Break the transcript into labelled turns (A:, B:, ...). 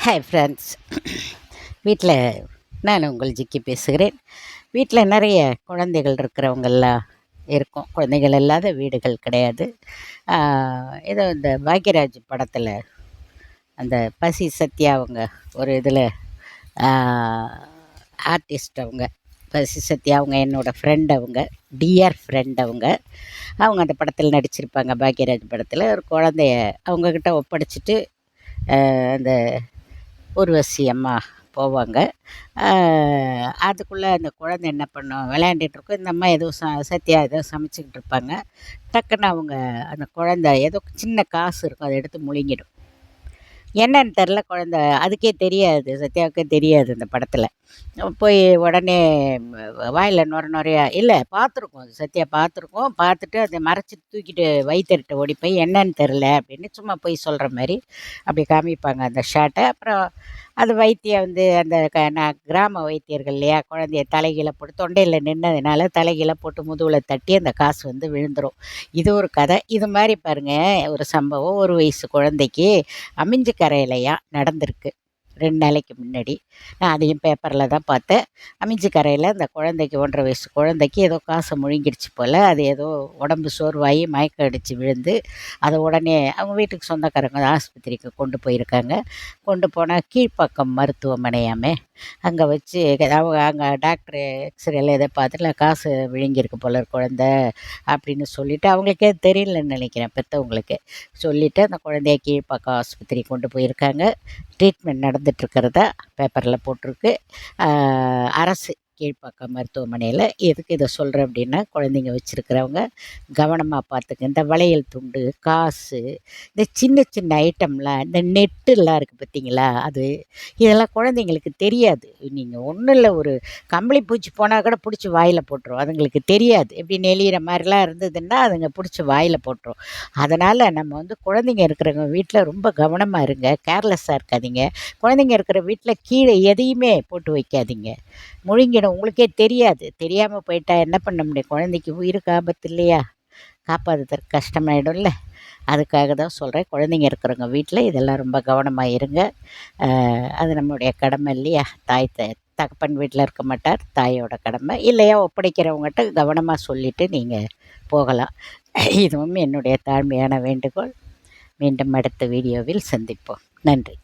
A: Hi friends. வீட்டில் நான் உங்கள் ஜிக்கி பேசுகிறேன். வீட்டில் நிறைய குழந்தைகள் இருக்கிறவங்கெல்லாம் இருக்கும். குழந்தைகள் இல்லாத வீடுகள் கிடையாது. ஏதோ இந்த பாக்யராஜ் படத்தில் அந்த பசி சத்யா அவங்க ஒரு இதில் ஆர்டிஸ்ட் அவங்க பசி சத்யா அவங்க என்னோடய ஃப்ரெண்ட், அவங்க டிஆர் ஃப்ரெண்ட். அவங்க அந்த படத்தில் நடிச்சிருப்பாங்க. பாக்யராஜ் படத்தில் ஒரு குழந்தைய அவங்கக்கிட்ட ஒப்படைச்சிட்டு அந்த ஊர்வசி அம்மா போவாங்க. அதுக்குள்ளே அந்த குழந்தை என்ன பண்ணும், விளையாண்டுட்ருக்கும். இந்த அம்மா ஏதோ சத்யா ஏதோ சமைச்சிக்கிட்டு இருப்பாங்க. டக்குன்னு அவங்க அந்த குழந்தை ஏதோ சின்ன காசு இருக்கும், அதை எடுத்து முழுங்கிடும். என்னன்னு தெரில, குழந்த அதுக்கே தெரியாது, சத்யாவுக்கே தெரியாது அந்த படத்தில். போய் உடனே வாயில் நுரையா இல்லை பார்த்துருக்கோம், சத்யா பார்த்துருக்கோம். பார்த்துட்டு அதை மறைச்சி தூக்கிட்டு வயிற்றுட்டு ஓடி போய் என்னன்னு தெரில அப்படின்னு சும்மா போய் சொல்கிற மாதிரி அப்படி காமிப்பாங்க அந்த ஷாட்டை. அப்புறம் அது வைத்தியம் அந்த நான் கிராம வைத்தியர்கள் இல்லையா, குழந்தைய தலைகீழ போட்டு தொண்டையில் நின்னதுனால தலைகீழ போட்டு முதுகில் தட்டி அந்த காசு விழுந்துடும். இது ஒரு கதை. இது மாதிரி பாருங்கள், ஒரு சம்பவம் ஒரு வயசு குழந்தைக்கு அமிஞ்சு கரையிலையா நடந்திருக்கு 2 நாளைக்கு முன்னாடி. நான் அதையும் பேப்பரில் தான் பார்த்தேன். அமிஞ்சி கரையில் அந்த குழந்தைக்கு 1.5 வயசு குழந்தைக்கு ஏதோ காசை முழுங்கிடுச்சு போல். அது ஏதோ உடம்பு சோர்வாகி மயக்கம் அடித்து விழுந்து அதை உடனே அவங்க வீட்டுக்கு சொந்தக்காரங்க ஆஸ்பத்திரிக்கு கொண்டு போயிருக்காங்க. கொண்டு போனால் கீழ்ப்பாக்கம் மருத்துவமனையாமே, அங்கே வச்சு அவங்க அங்கே டாக்டரு எக்ஸ்ரேல எதை பார்த்துட்டு காசு விழுங்கியிருக்கு போல குழந்த அப்படின்னு சொல்லிவிட்டு, அவங்களுக்கே தெரியலன்னு நினைக்கிறேன் பெற்றவங்களுக்கு சொல்லிவிட்டு அந்த குழந்தைய கீழ்ப்பாக்கம் ஆஸ்பத்திரி கொண்டு போயிருக்காங்க. ட்ரீட்மெண்ட் நடந்துகிட்ருக்கிறதா பேப்பரில் போட்டிருக்கு. அரசு கீழ்ப்பாக்கம் மருத்துவமனையில். எதுக்கு இதை சொல்கிறேன் அப்படின்னா, குழந்தைங்க வச்சுருக்கிறவங்க கவனமாக பார்த்துங்க. இந்த வளையல் துண்டு, காசு, இந்த சின்ன சின்ன ஐட்டம்லாம், இந்த நெட்டுலாம் இருக்குது பார்த்தீங்களா, இதெல்லாம் குழந்தைங்களுக்கு தெரியாது. நீங்கள் ஒன்றும் இல்லை, ஒரு கம்பளி பூச்சி போனால் கூட பிடிச்சி வாயில் போட்டுரும். அதுங்களுக்கு தெரியாது. எப்படி நெளிகிற மாதிரிலாம் இருந்ததுன்னா அதுங்க பிடிச்சி வாயில் போட்டுரும். அதனால் நம்ம குழந்தைங்க இருக்கிறவங்க வீட்டில் ரொம்ப கவனமாக இருங்க, கேர்லெஸ்ஸாக இருக்காதீங்க. குழந்தைங்க இருக்கிற வீட்டில் கீழே எதையுமே போட்டு வைக்காதீங்க, முழுங்கிடும். உங்களுக்கே தெரியாது. தெரியாமல் போயிட்டா என்ன பண்ண முடியும்? குழந்தைக்கு உயிருக்கு ஆபத்து இல்லையா, காப்பாற்றுறதுக்கு கஷ்டமாயிடும்ல. அதுக்காக தான் சொல்கிறேன், குழந்தைங்க இருக்கிறவங்க வீட்டில் இதெல்லாம் ரொம்ப கவனமாக இருங்க. அது நம்மளுடைய கடமை இல்லையா. தகப்பன் வீட்டில் இருக்க மாட்டார், தாயோட கடமை இல்லையா. ஒப்படைக்கிறவங்ககிட்ட கவனமாக சொல்லிவிட்டு நீங்கள் போகலாம். இதுவும் என்னுடைய தாழ்மையான வேண்டுகோள். மீண்டும் அடுத்த வீடியோவில் சந்திப்போம். நன்றி.